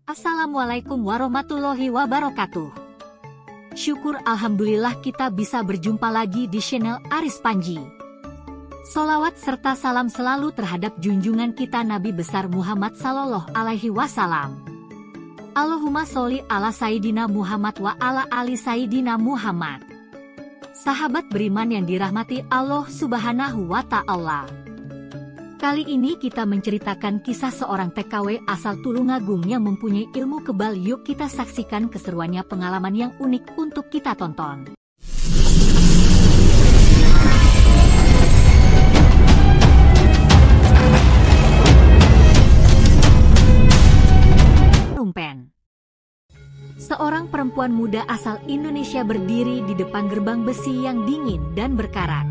Assalamualaikum warahmatullahi wabarakatuh. Syukur alhamdulillah kita bisa berjumpa lagi di channel Aris Panji. Sholawat serta salam selalu terhadap junjungan kita Nabi besar Muhammad sallallahu alaihi wasallam. Allahumma sholli ala Sayyidina Muhammad wa ala ali Sayyidina Muhammad. Sahabat beriman yang dirahmati Allah subhanahu wa ta'ala. Kali ini kita menceritakan kisah seorang TKW asal Tulungagung yang mempunyai ilmu kebal. Yuk kita saksikan keseruannya, pengalaman yang unik untuk kita tonton. Rumpen. Seorang perempuan muda asal Indonesia berdiri di depan gerbang besi yang dingin dan berkarat.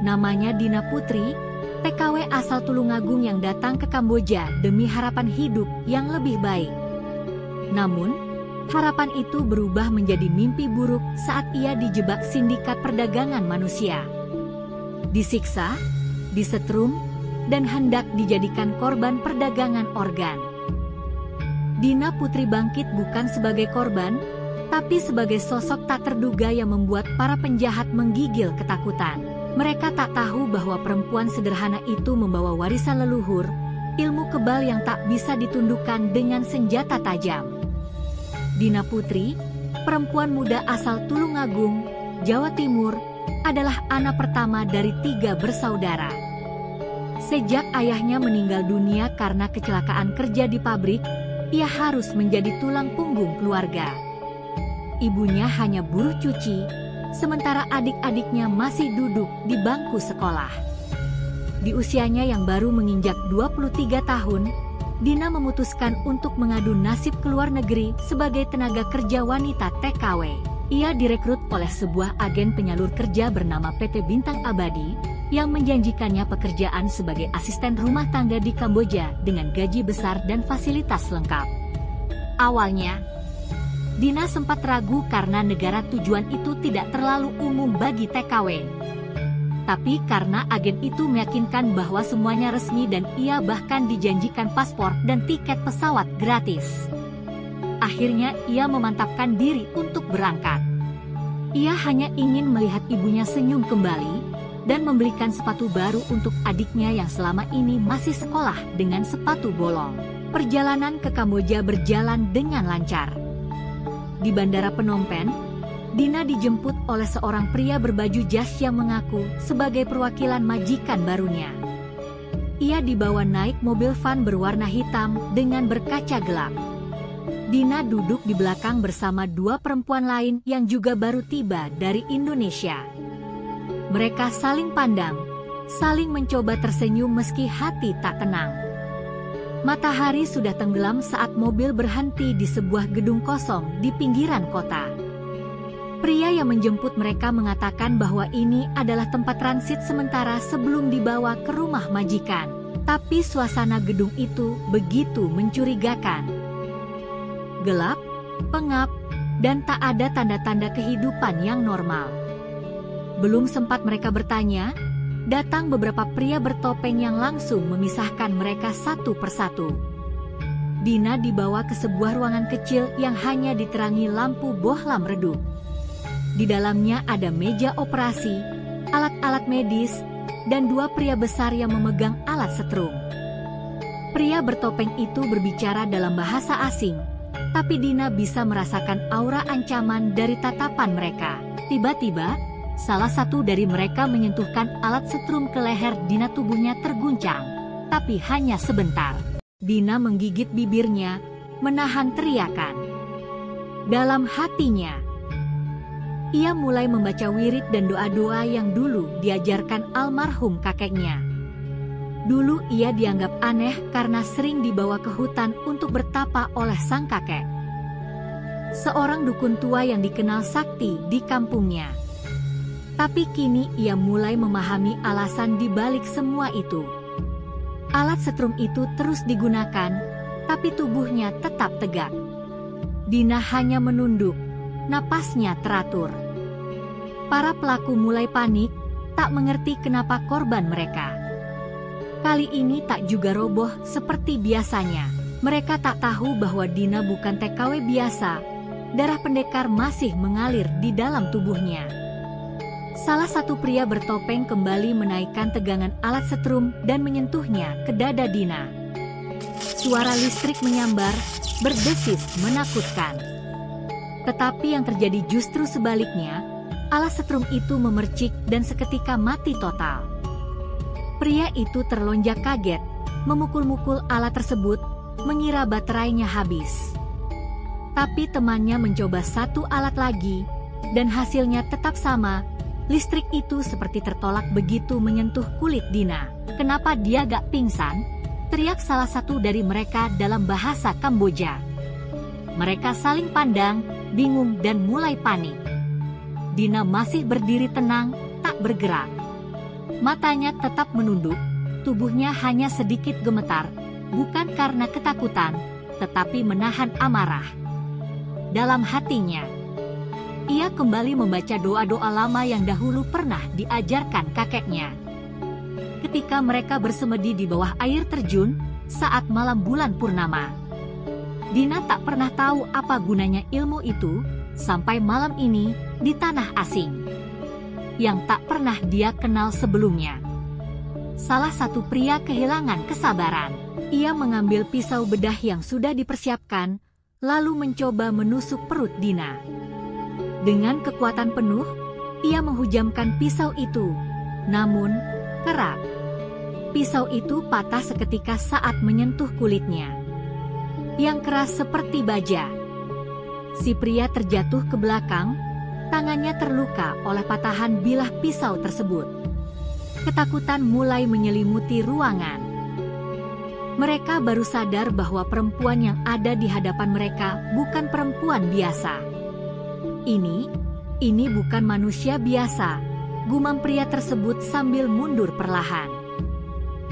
Namanya Dina Putri, TKW asal Tulungagung yang datang ke Kamboja demi harapan hidup yang lebih baik. Namun, harapan itu berubah menjadi mimpi buruk saat ia dijebak sindikat perdagangan manusia. Disiksa, disetrum, dan hendak dijadikan korban perdagangan organ. Dina Putri bangkit bukan sebagai korban, tapi sebagai sosok tak terduga yang membuat para penjahat menggigil ketakutan. Mereka tak tahu bahwa perempuan sederhana itu membawa warisan leluhur, ilmu kebal yang tak bisa ditundukkan dengan senjata tajam. Dina Putri, perempuan muda asal Tulungagung, Jawa Timur, adalah anak pertama dari 3 bersaudara. Sejak ayahnya meninggal dunia karena kecelakaan kerja di pabrik, ia harus menjadi tulang punggung keluarga. Ibunya hanya buruh cuci, sementara adik-adiknya masih duduk di bangku sekolah. Di usianya yang baru menginjak 23 tahun, Dina memutuskan untuk mengadu nasib ke luar negeri sebagai tenaga kerja wanita TKW. Ia direkrut oleh sebuah agen penyalur kerja bernama PT Bintang Abadi, yang menjanjikannya pekerjaan sebagai asisten rumah tangga di Kamboja dengan gaji besar dan fasilitas lengkap. Awalnya, Dina sempat ragu karena negara tujuan itu tidak terlalu umum bagi TKW. Tapi karena agen itu meyakinkan bahwa semuanya resmi dan ia bahkan dijanjikan paspor dan tiket pesawat gratis. Akhirnya ia memantapkan diri untuk berangkat. Ia hanya ingin melihat ibunya senyum kembali dan membelikan sepatu baru untuk adiknya yang selama ini masih sekolah dengan sepatu bolong. Perjalanan ke Kamboja berjalan dengan lancar. Di Bandara Phnom Penh, Dina dijemput oleh seorang pria berbaju jas yang mengaku sebagai perwakilan majikan barunya. Ia dibawa naik mobil van berwarna hitam dengan berkaca gelap. Dina duduk di belakang bersama 2 perempuan lain yang juga baru tiba dari Indonesia. Mereka saling pandang, saling mencoba tersenyum meski hati tak tenang. Matahari sudah tenggelam saat mobil berhenti di sebuah gedung kosong di pinggiran kota. Pria yang menjemput mereka mengatakan bahwa ini adalah tempat transit sementara sebelum dibawa ke rumah majikan. Tapi suasana gedung itu begitu mencurigakan. Gelap, pengap, dan tak ada tanda-tanda kehidupan yang normal. Belum sempat mereka bertanya, datang beberapa pria bertopeng yang langsung memisahkan mereka satu persatu. Dina dibawa ke sebuah ruangan kecil yang hanya diterangi lampu bohlam redup. Di dalamnya ada meja operasi, alat-alat medis, dan 2 pria besar yang memegang alat setrum. Pria bertopeng itu berbicara dalam bahasa asing, tapi Dina bisa merasakan aura ancaman dari tatapan mereka. Tiba-tiba, salah satu dari mereka menyentuhkan alat setrum ke leher Dina. Tubuhnya terguncang, tapi hanya sebentar. Dina menggigit bibirnya, menahan teriakan. Dalam hatinya, ia mulai membaca wirid dan doa-doa yang dulu diajarkan almarhum kakeknya. Dulu ia dianggap aneh karena sering dibawa ke hutan untuk bertapa oleh sang kakek, seorang dukun tua yang dikenal sakti di kampungnya. Tapi kini ia mulai memahami alasan di balik semua itu. Alat setrum itu terus digunakan, tapi tubuhnya tetap tegak. Dina hanya menunduk, napasnya teratur. Para pelaku mulai panik, tak mengerti kenapa korban mereka kali ini tak juga roboh seperti biasanya. Mereka tak tahu bahwa Dina bukan TKW biasa. Darah pendekar masih mengalir di dalam tubuhnya. Salah satu pria bertopeng kembali menaikkan tegangan alat setrum dan menyentuhnya ke dada Dina. Suara listrik menyambar, berdesis menakutkan. Tetapi yang terjadi justru sebaliknya, alat setrum itu memercik dan seketika mati total. Pria itu terlonjak kaget, memukul-mukul alat tersebut, mengira baterainya habis. Tapi temannya mencoba satu alat lagi, dan hasilnya tetap sama. Listrik itu seperti tertolak begitu menyentuh kulit Dina. "Kenapa dia gak pingsan?" teriak salah satu dari mereka dalam bahasa Kamboja. Mereka saling pandang, bingung dan mulai panik. Dina masih berdiri tenang, tak bergerak. Matanya tetap menunduk, tubuhnya hanya sedikit gemetar, bukan karena ketakutan, tetapi menahan amarah. Dalam hatinya, ia kembali membaca doa-doa lama yang dahulu pernah diajarkan kakeknya. Ketika mereka bersemedi di bawah air terjun, saat malam bulan purnama. Dina tak pernah tahu apa gunanya ilmu itu, sampai malam ini, di tanah asing. Yang tak pernah dia kenal sebelumnya. Salah satu pria kehilangan kesabaran. Ia mengambil pisau bedah yang sudah dipersiapkan, lalu mencoba menusuk perut Dina. Dengan kekuatan penuh, ia menghujamkan pisau itu. Namun, kerak. Pisau itu patah seketika saat menyentuh kulitnya, yang keras seperti baja. Si pria terjatuh ke belakang, tangannya terluka oleh patahan bilah pisau tersebut. Ketakutan mulai menyelimuti ruangan. Mereka baru sadar bahwa perempuan yang ada di hadapan mereka bukan perempuan biasa. Ini bukan manusia biasa, gumam pria tersebut sambil mundur perlahan.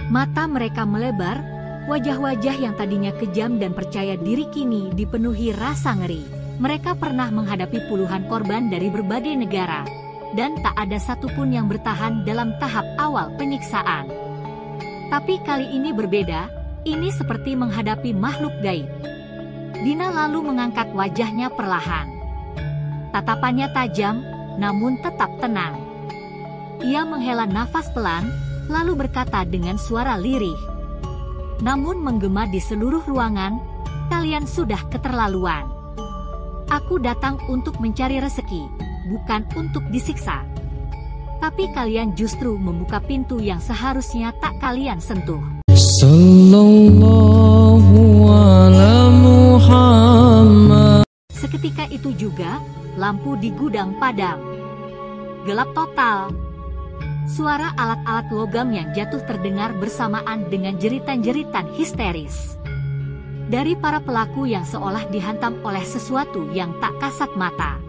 Mata mereka melebar, wajah-wajah yang tadinya kejam dan percaya diri kini dipenuhi rasa ngeri. Mereka pernah menghadapi puluhan korban dari berbagai negara, dan tak ada satupun yang bertahan dalam tahap awal penyiksaan. Tapi kali ini berbeda, ini seperti menghadapi makhluk gaib. Dina lalu mengangkat wajahnya perlahan. Tatapannya tajam, namun tetap tenang. Ia menghela nafas pelan, lalu berkata dengan suara lirih, namun menggema di seluruh ruangan, "Kalian sudah keterlaluan. Aku datang untuk mencari rezeki, bukan untuk disiksa. Tapi kalian justru membuka pintu yang seharusnya tak kalian sentuh." Sallallahu ala Muhammad. Seketika itu juga, lampu di gudang padam. Gelap total. Suara alat-alat logam yang jatuh terdengar bersamaan dengan jeritan-jeritan histeris dari para pelaku yang seolah dihantam oleh sesuatu yang tak kasat mata.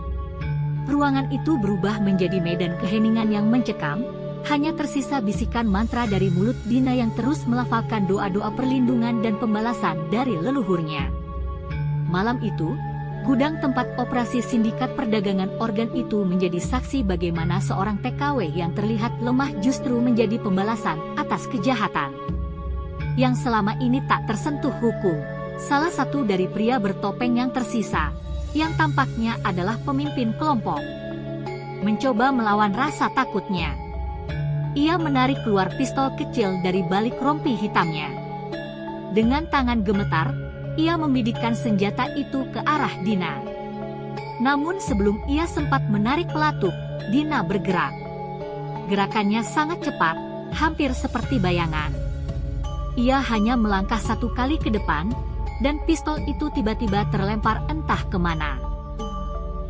Ruangan itu berubah menjadi medan keheningan yang mencekam, hanya tersisa bisikan mantra dari mulut Dina yang terus melafalkan doa-doa perlindungan dan pembalasan dari leluhurnya. Malam itu, gudang tempat operasi sindikat perdagangan organ itu menjadi saksi bagaimana seorang TKW yang terlihat lemah justru menjadi pembalasan atas kejahatan yang selama ini tak tersentuh hukum. Salah satu dari pria bertopeng yang tersisa, yang tampaknya adalah pemimpin kelompok, mencoba melawan rasa takutnya. Ia menarik keluar pistol kecil dari balik rompi hitamnya. Dengan tangan gemetar, ia membidikkan senjata itu ke arah Dina. Namun sebelum ia sempat menarik pelatuk, Dina bergerak. Gerakannya sangat cepat, hampir seperti bayangan. Ia hanya melangkah satu kali ke depan, dan pistol itu tiba-tiba terlempar entah kemana.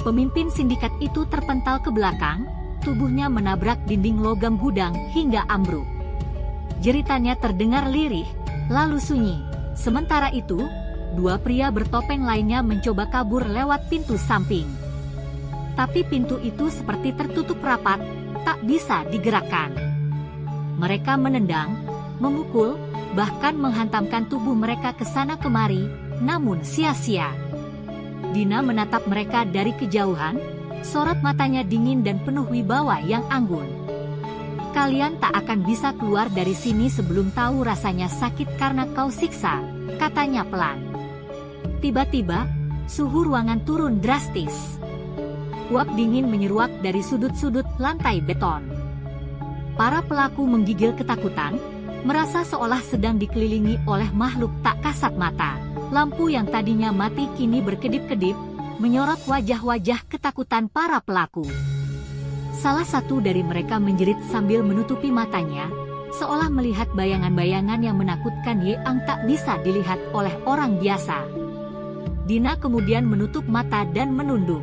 Pemimpin sindikat itu terpental ke belakang, tubuhnya menabrak dinding logam gudang hingga ambruk. Jeritannya terdengar lirih, lalu sunyi. Sementara itu, dua pria bertopeng lainnya mencoba kabur lewat pintu samping. Tapi pintu itu seperti tertutup rapat, tak bisa digerakkan. Mereka menendang, memukul, bahkan menghantamkan tubuh mereka ke sana kemari, namun sia-sia. Dina menatap mereka dari kejauhan, sorot matanya dingin dan penuh wibawa yang anggun. Kalian tak akan bisa keluar dari sini sebelum tahu rasanya sakit karena kau siksa, katanya pelan. Tiba-tiba, suhu ruangan turun drastis. Uap dingin menyeruak dari sudut-sudut lantai beton. Para pelaku menggigil ketakutan, merasa seolah sedang dikelilingi oleh makhluk tak kasat mata. Lampu yang tadinya mati kini berkedip-kedip, menyorot wajah-wajah ketakutan para pelaku. Salah satu dari mereka menjerit sambil menutupi matanya, seolah melihat bayangan-bayangan yang menakutkan yang tak bisa dilihat oleh orang biasa. Dina kemudian menutup mata dan menunduk.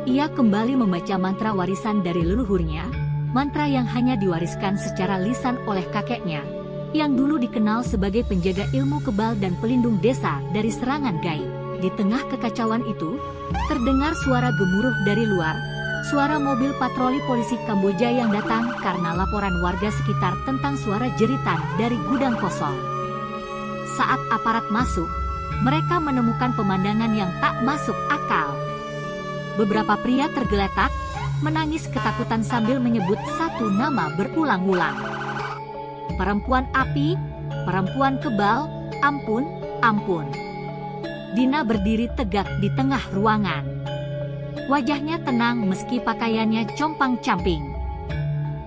Ia kembali membaca mantra warisan dari leluhurnya, mantra yang hanya diwariskan secara lisan oleh kakeknya, yang dulu dikenal sebagai penjaga ilmu kebal dan pelindung desa dari serangan gaib. Di tengah kekacauan itu, terdengar suara gemuruh dari luar, suara mobil patroli polisi Kamboja yang datang karena laporan warga sekitar tentang suara jeritan dari gudang kosong. Saat aparat masuk, mereka menemukan pemandangan yang tak masuk akal. Beberapa pria tergeletak, menangis ketakutan sambil menyebut satu nama berulang-ulang. Perempuan api, perempuan kebal, ampun, ampun. Dina berdiri tegak di tengah ruangan. Wajahnya tenang meski pakaiannya compang-camping.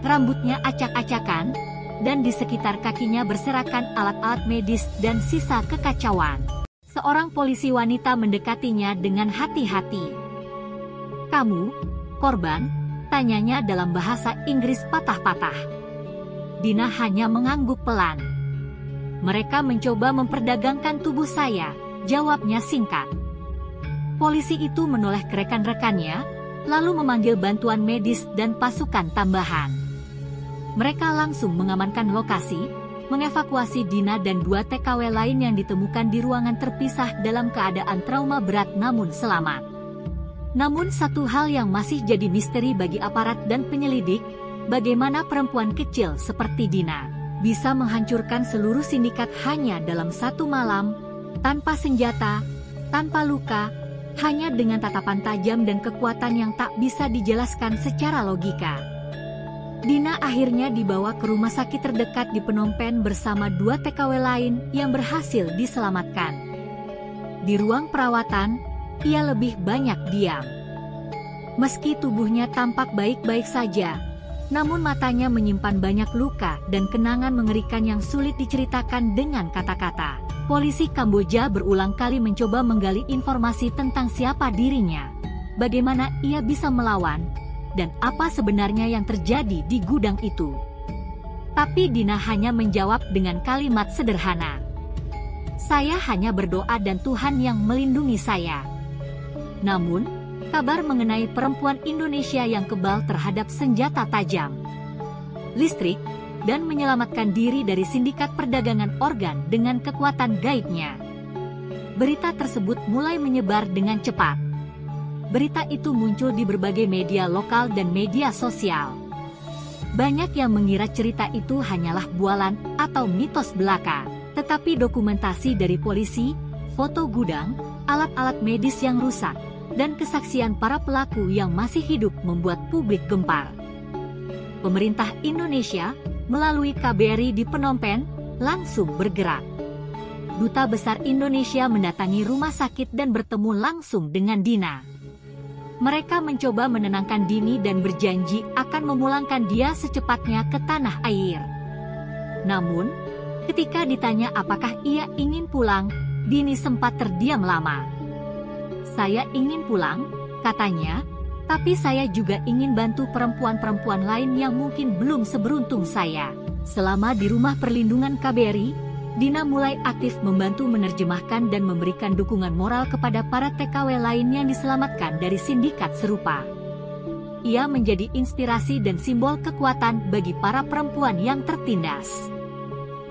Rambutnya acak-acakan, dan di sekitar kakinya berserakan alat-alat medis dan sisa kekacauan. Seorang polisi wanita mendekatinya dengan hati-hati. "Kamu, korban?" tanyanya dalam bahasa Inggris patah-patah. Dina hanya mengangguk pelan. "Mereka mencoba memperdagangkan tubuh saya," jawabnya singkat. Polisi itu menoleh ke rekan-rekannya, lalu memanggil bantuan medis dan pasukan tambahan. Mereka langsung mengamankan lokasi, mengevakuasi Dina dan 2 TKW lain yang ditemukan di ruangan terpisah dalam keadaan trauma berat namun selamat. Namun satu hal yang masih jadi misteri bagi aparat dan penyelidik, bagaimana perempuan kecil seperti Dina bisa menghancurkan seluruh sindikat hanya dalam satu malam, tanpa senjata, tanpa luka, hanya dengan tatapan tajam dan kekuatan yang tak bisa dijelaskan secara logika. Dina akhirnya dibawa ke rumah sakit terdekat di Phnom Penh bersama 2 TKW lain yang berhasil diselamatkan. Di ruang perawatan, ia lebih banyak diam. Meski tubuhnya tampak baik-baik saja, namun matanya menyimpan banyak luka dan kenangan mengerikan yang sulit diceritakan dengan kata-kata. Polisi Kamboja berulang kali mencoba menggali informasi tentang siapa dirinya, bagaimana ia bisa melawan, dan apa sebenarnya yang terjadi di gudang itu. Tapi Dina hanya menjawab dengan kalimat sederhana. "Saya hanya berdoa dan Tuhan yang melindungi saya." Namun, kabar mengenai perempuan Indonesia yang kebal terhadap senjata tajam, listrik, dan menyelamatkan diri dari sindikat perdagangan organ dengan kekuatan gaibnya. Berita tersebut mulai menyebar dengan cepat. Berita itu muncul di berbagai media lokal dan media sosial. Banyak yang mengira cerita itu hanyalah bualan atau mitos belaka, tetapi dokumentasi dari polisi, foto gudang, alat-alat medis yang rusak, dan kesaksian para pelaku yang masih hidup membuat publik gempar. Pemerintah Indonesia, melalui KBRI di Phnom Penh, langsung bergerak. Duta Besar Indonesia mendatangi rumah sakit dan bertemu langsung dengan Dina. Mereka mencoba menenangkan Dini dan berjanji akan memulangkan dia secepatnya ke tanah air. Namun, ketika ditanya apakah ia ingin pulang, Dini sempat terdiam lama. "Saya ingin pulang," katanya, "tapi saya juga ingin bantu perempuan-perempuan lain yang mungkin belum seberuntung saya." Selama di rumah perlindungan KBRI, Dina mulai aktif membantu menerjemahkan dan memberikan dukungan moral kepada para TKW lain yang diselamatkan dari sindikat serupa. Ia menjadi inspirasi dan simbol kekuatan bagi para perempuan yang tertindas.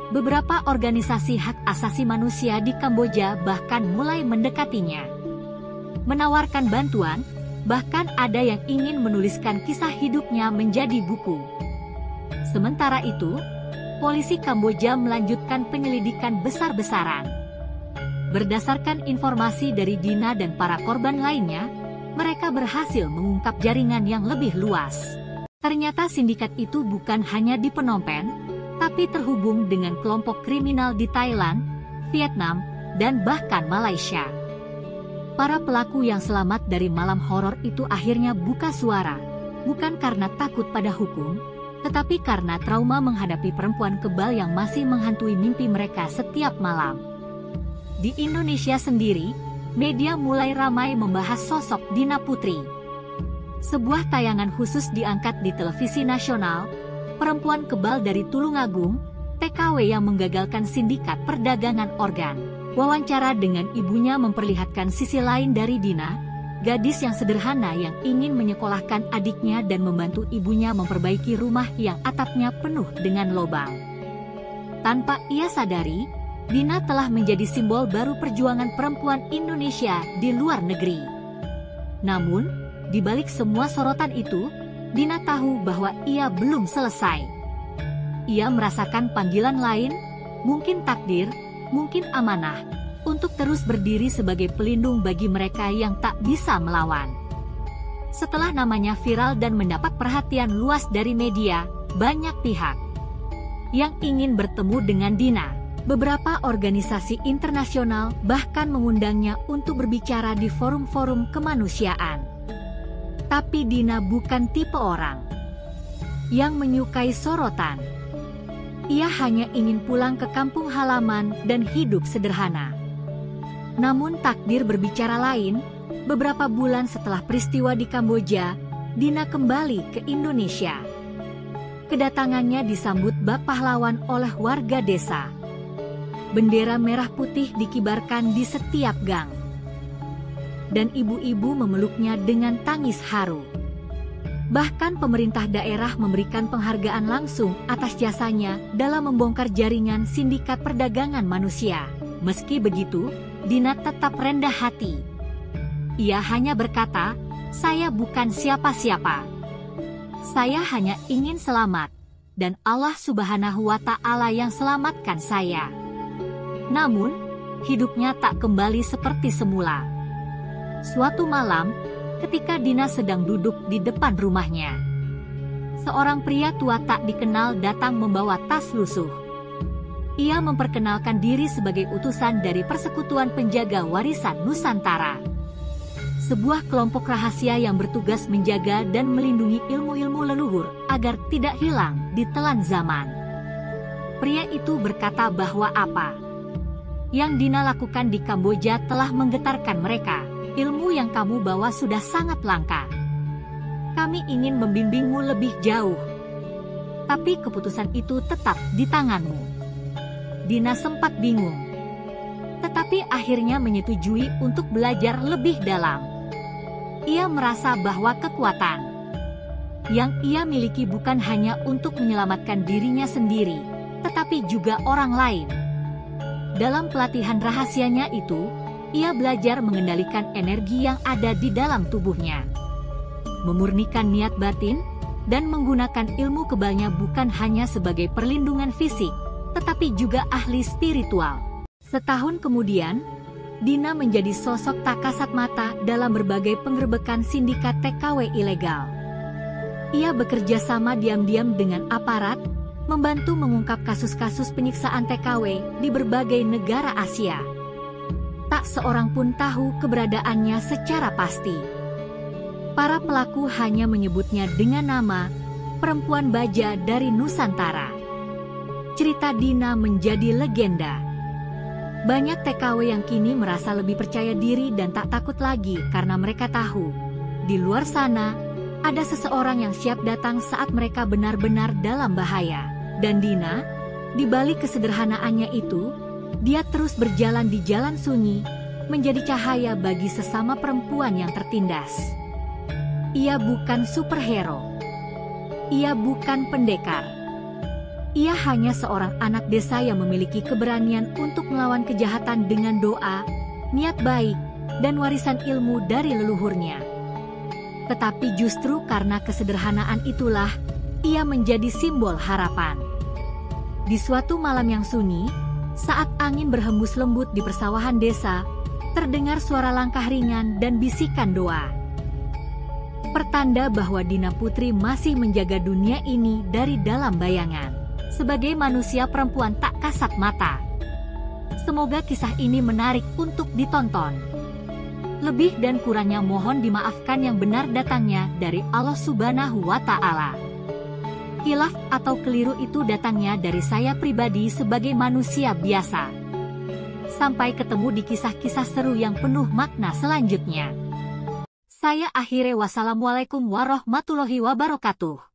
Beberapa organisasi hak asasi manusia di Kamboja bahkan mulai mendekatinya, menawarkan bantuan, bahkan ada yang ingin menuliskan kisah hidupnya menjadi buku. Sementara itu, polisi Kamboja melanjutkan penyelidikan besar-besaran. Berdasarkan informasi dari Dina dan para korban lainnya, mereka berhasil mengungkap jaringan yang lebih luas. Ternyata sindikat itu bukan hanya di Phnom Penh, tapi terhubung dengan kelompok kriminal di Thailand, Vietnam, dan bahkan Malaysia. Para pelaku yang selamat dari malam horor itu akhirnya buka suara, bukan karena takut pada hukum, tetapi karena trauma menghadapi perempuan kebal yang masih menghantui mimpi mereka setiap malam. Di Indonesia sendiri, media mulai ramai membahas sosok Dina Putri. Sebuah tayangan khusus diangkat di televisi nasional, perempuan kebal dari Tulungagung, TKW yang menggagalkan sindikat perdagangan organ. Wawancara dengan ibunya memperlihatkan sisi lain dari Dina, gadis yang sederhana yang ingin menyekolahkan adiknya dan membantu ibunya memperbaiki rumah yang atapnya penuh dengan lubang. Tanpa ia sadari, Dina telah menjadi simbol baru perjuangan perempuan Indonesia di luar negeri. Namun, di balik semua sorotan itu, Dina tahu bahwa ia belum selesai. Ia merasakan panggilan lain, mungkin takdir, mungkin amanah, untuk terus berdiri sebagai pelindung bagi mereka yang tak bisa melawan. Setelah namanya viral dan mendapat perhatian luas dari media, banyak pihak yang ingin bertemu dengan Dina. Beberapa organisasi internasional bahkan mengundangnya untuk berbicara di forum-forum kemanusiaan. Tapi Dina bukan tipe orang yang menyukai sorotan. Ia hanya ingin pulang ke kampung halaman dan hidup sederhana. Namun takdir berbicara lain. Beberapa bulan setelah peristiwa di Kamboja, Dina kembali ke Indonesia. Kedatangannya disambut bak pahlawan oleh warga desa. Bendera merah putih dikibarkan di setiap gang. Dan ibu-ibu memeluknya dengan tangis haru. Bahkan pemerintah daerah memberikan penghargaan langsung atas jasanya dalam membongkar jaringan sindikat perdagangan manusia. Meski begitu, Dina tetap rendah hati. Ia hanya berkata, "Saya bukan siapa-siapa. Saya hanya ingin selamat, dan Allah Subhanahu wa Ta'ala yang selamatkan saya." Namun, hidupnya tak kembali seperti semula. Suatu malam, ketika Dina sedang duduk di depan rumahnya, seorang pria tua tak dikenal datang membawa tas lusuh. Ia memperkenalkan diri sebagai utusan dari Persekutuan Penjaga Warisan Nusantara, sebuah kelompok rahasia yang bertugas menjaga dan melindungi ilmu-ilmu leluhur agar tidak hilang di telan zaman. Pria itu berkata bahwa apa yang Dina lakukan di Kamboja telah menggetarkan mereka. Ilmu yang kamu bawa sudah sangat langka. Kami ingin membimbingmu lebih jauh. Tapi keputusan itu tetap di tanganmu. Dina sempat bingung, tetapi akhirnya menyetujui untuk belajar lebih dalam. Ia merasa bahwa kekuatan yang ia miliki bukan hanya untuk menyelamatkan dirinya sendiri, tetapi juga orang lain. Dalam pelatihan rahasianya itu, ia belajar mengendalikan energi yang ada di dalam tubuhnya, memurnikan niat batin, dan menggunakan ilmu kebalnya bukan hanya sebagai perlindungan fisik, tetapi juga ahli spiritual. Setahun kemudian, Dina menjadi sosok tak kasat mata dalam berbagai penggerbekan sindikat TKW ilegal. Ia bekerja sama diam-diam dengan aparat, membantu mengungkap kasus-kasus penyiksaan TKW di berbagai negara Asia. Tak seorang pun tahu keberadaannya secara pasti. Para pelaku hanya menyebutnya dengan nama perempuan baja dari Nusantara. Cerita Dina menjadi legenda. Banyak TKW yang kini merasa lebih percaya diri dan tak takut lagi karena mereka tahu, di luar sana, ada seseorang yang siap datang saat mereka benar-benar dalam bahaya. Dan Dina, di balik kesederhanaannya itu, dia terus berjalan di jalan sunyi, menjadi cahaya bagi sesama perempuan yang tertindas. Ia bukan superhero. Ia bukan pendekar. Ia hanya seorang anak desa yang memiliki keberanian untuk melawan kejahatan dengan doa, niat baik, dan warisan ilmu dari leluhurnya. Tetapi justru karena kesederhanaan itulah, ia menjadi simbol harapan. Di suatu malam yang sunyi, saat angin berhembus lembut di persawahan desa, terdengar suara langkah ringan dan bisikan doa. Pertanda bahwa Dina Putri masih menjaga dunia ini dari dalam bayangan. Sebagai manusia perempuan tak kasat mata. Semoga kisah ini menarik untuk ditonton. Lebih dan kurangnya mohon dimaafkan, yang benar datangnya dari Allah Subhanahu wa Ta'ala. Khilaf atau keliru itu datangnya dari saya pribadi sebagai manusia biasa. Sampai ketemu di kisah-kisah seru yang penuh makna selanjutnya. Saya akhiri, wassalamualaikum warahmatullahi wabarakatuh.